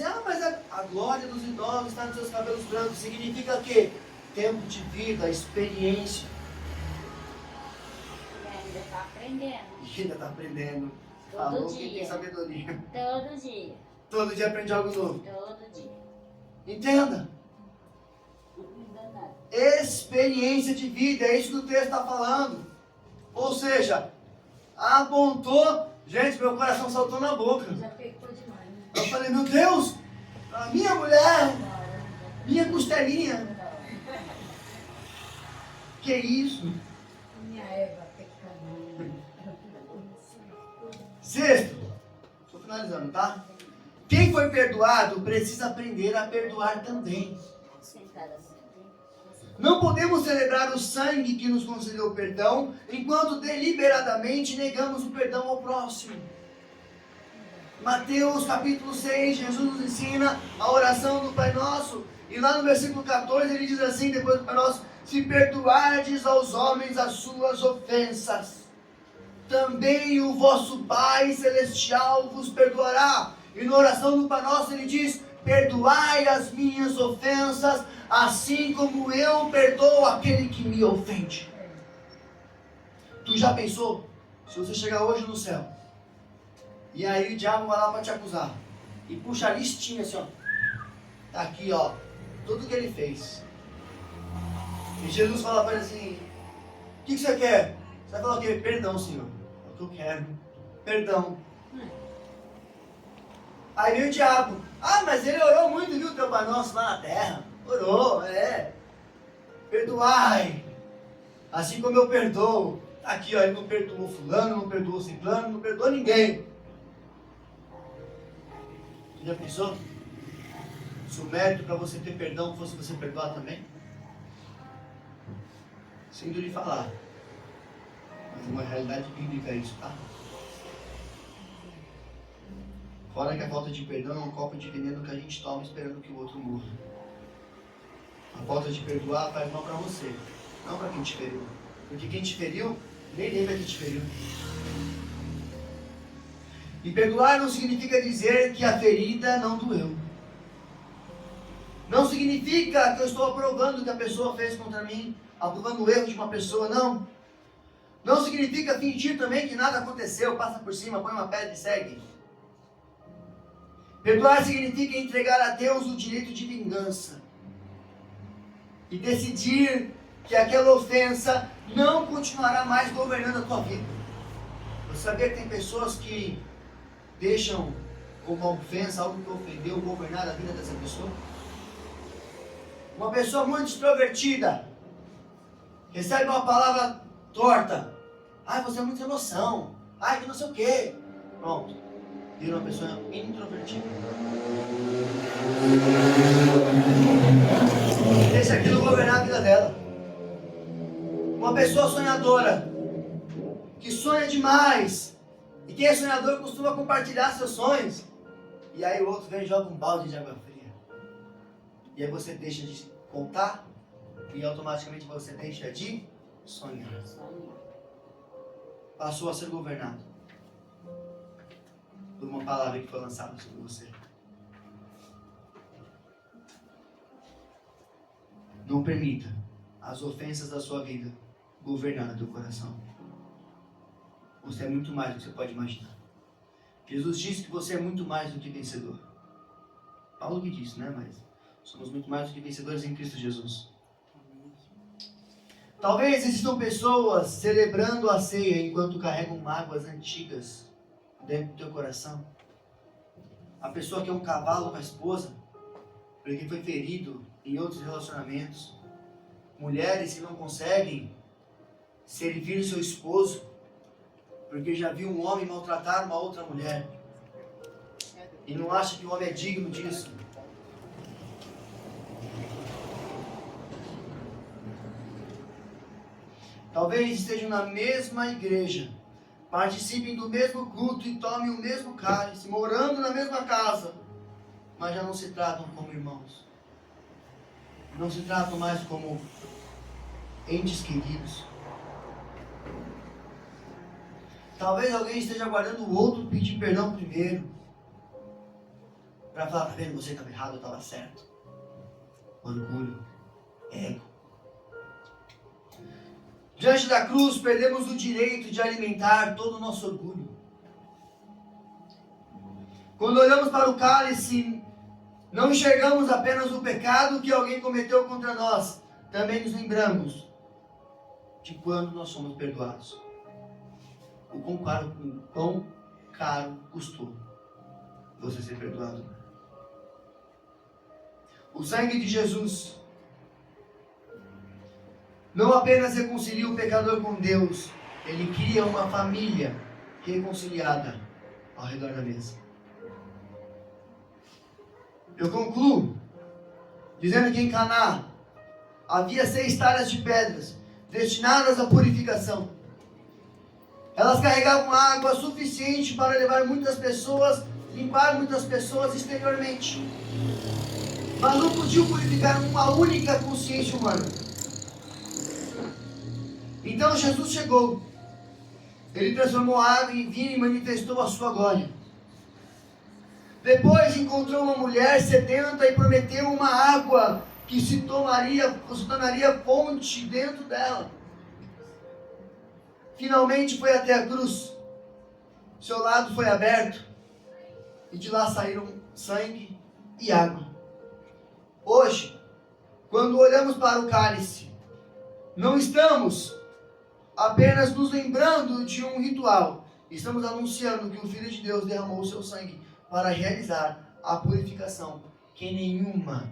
a glória dos idosos está nos seus cabelos brancos. Significa que tempo de vida, experiência. E ainda está aprendendo. E ainda está aprendendo. Todo Falou dia. quem tem sabedoria. Todo dia. Todo dia aprende algo novo. Todo dia. Entenda. Não dá nada. Experiência de vida, é isso que o texto está falando. Ou seja, apontou, gente, meu coração saltou na boca. Já pecou demais, né? Eu falei, meu Deus, a minha mulher, minha costelinha. Que isso? Minha Eva pecando. Sexto, estou finalizando, tá? Quem foi perdoado precisa aprender a perdoar também. Sentada assim. Não podemos celebrar o sangue que nos concedeu perdão, enquanto deliberadamente negamos o perdão ao próximo. Mateus capítulo 6, Jesus nos ensina a oração do Pai Nosso. E lá no versículo 14 ele diz assim, depois do Pai Nosso, se perdoardes aos homens as suas ofensas, também o vosso Pai Celestial vos perdoará. E na oração do Pai Nosso ele diz, perdoai as minhas ofensas, assim como eu perdoo aquele que me ofende. Tu já pensou? Se você chegar hoje no céu, e aí o diabo vai lá para te acusar, e puxa a listinha assim, ó. Tá aqui, ó, tudo que ele fez. E Jesus fala para ele assim, o que você quer? Você vai falar o quê? Perdão, Senhor. É o que eu quero. Perdão. Aí vem o diabo. Ah, mas ele orou muito, viu, teu Pai Nosso lá na terra. Orou, perdoai, assim como eu perdoo. Aqui, ó, ele não perdoou fulano, não perdoou ciclano, não perdoou ninguém. Você já pensou? Se o mérito para você ter perdão fosse você perdoar também? Sinto lhe falar. Mas é uma realidade bíblica isso, tá? Fora que a falta de perdão é um copo de veneno que a gente toma esperando que o outro morra. A falta de perdoar faz mal para você, não para quem te feriu. Porque quem te feriu, nem lembra que te feriu. E perdoar não significa dizer que a ferida não doeu. Não significa que eu estou aprovando o que a pessoa fez contra mim, aprovando o erro de uma pessoa, não. Não significa fingir também que nada aconteceu, passa por cima, põe uma pedra e segue. Perdoar significa entregar a Deus o direito de vingança. E decidir que aquela ofensa não continuará mais governando a tua vida. Você sabia que tem pessoas que deixam uma ofensa, algo que ofendeu, governar a vida dessa pessoa? Uma pessoa muito extrovertida recebe uma palavra torta. Ai, você é muito sem noção. Ai, que não sei o quê. Pronto. Vira uma pessoa introvertida. Deixa aquilo governar a vida dela. Uma pessoa sonhadora, que sonha demais. E quem é sonhador costuma compartilhar seus sonhos. E aí o outro vem e joga um balde de água fria. E aí você deixa de contar e automaticamente você deixa de sonhar. Passou a ser governado por uma palavra que foi lançada sobre você. Não permita as ofensas da sua vida governar o teu coração. Você é muito mais do que você pode imaginar. Jesus disse que você é muito mais do que vencedor. Paulo que disse, né? Mas somos muito mais do que vencedores em Cristo Jesus. Talvez existam pessoas celebrando a ceia enquanto carregam mágoas antigas dentro do teu coração. A pessoa que é um cavalo com a esposa, porque foi ferido em outros relacionamentos. Mulheres que não conseguem servir seu esposo, porque já viu um homem maltratar uma outra mulher e não acha que o homem é digno disso. Talvez estejam na mesma igreja, participem do mesmo culto e tomem o mesmo cálice, morando na mesma casa, mas já não se tratam como irmãos. Não se tratam mais como entes queridos. Talvez alguém esteja aguardando o outro pedir perdão primeiro, para falar, tá vendo, você estava errado, eu estava certo. Orgulho, ego. Diante da cruz, perdemos o direito de alimentar todo o nosso orgulho. Quando olhamos para o cálice, não enxergamos apenas o pecado que alguém cometeu contra nós, também nos lembramos de quando nós somos perdoados. O quão caro custou você ser perdoado. O sangue de Jesus não apenas reconcilia o pecador com Deus, ele cria uma família reconciliada ao redor da mesa. Eu concluo dizendo que em Caná havia 6 talhas de pedras destinadas à purificação. Elas carregavam água suficiente para levar muitas pessoas, limpar muitas pessoas exteriormente. Mas não podiam purificar uma única consciência humana. Então Jesus chegou. Ele transformou a água em vinho e manifestou a sua glória. Depois encontrou uma mulher sedenta e prometeu uma água que se tornaria fonte dentro dela. Finalmente foi até a cruz. Seu lado foi aberto e de lá saíram sangue e água. Hoje, quando olhamos para o cálice, não estamos apenas nos lembrando de um ritual. Estamos anunciando que o Filho de Deus derramou o seu sangue para realizar a purificação que nenhuma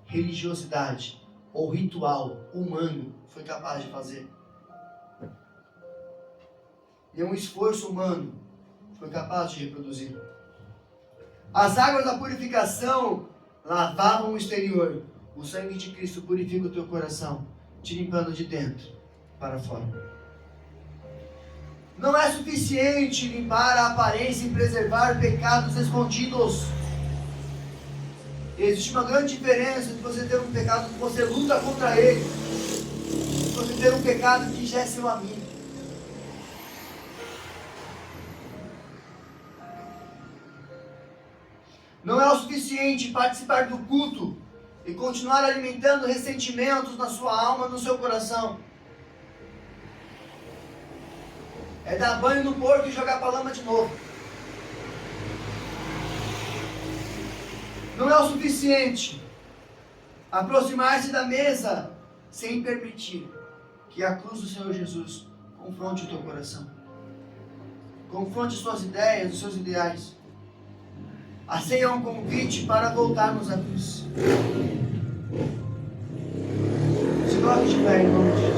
religiosidade ou ritual humano foi capaz de fazer. Nenhum esforço humano foi capaz de reproduzir. As águas da purificação lavavam o exterior. O sangue de Cristo purifica o teu coração, te limpando de dentro para fora. Não é suficiente limpar a aparência e preservar pecados escondidos. Existe uma grande diferença entre você ter um pecado que você luta contra ele e você ter um pecado que já é seu amigo. Não é o suficiente participar do culto e continuar alimentando ressentimentos na sua alma, no seu coração. É dar banho no porco e jogar para a lama de novo. Não é o suficiente aproximar-se da mesa sem permitir que a cruz do Senhor Jesus confronte o teu coração. Confronte suas ideias, os seus ideais. A ceia é um convite para voltarmos à cruz. Se coloque de pé em nome de Jesus.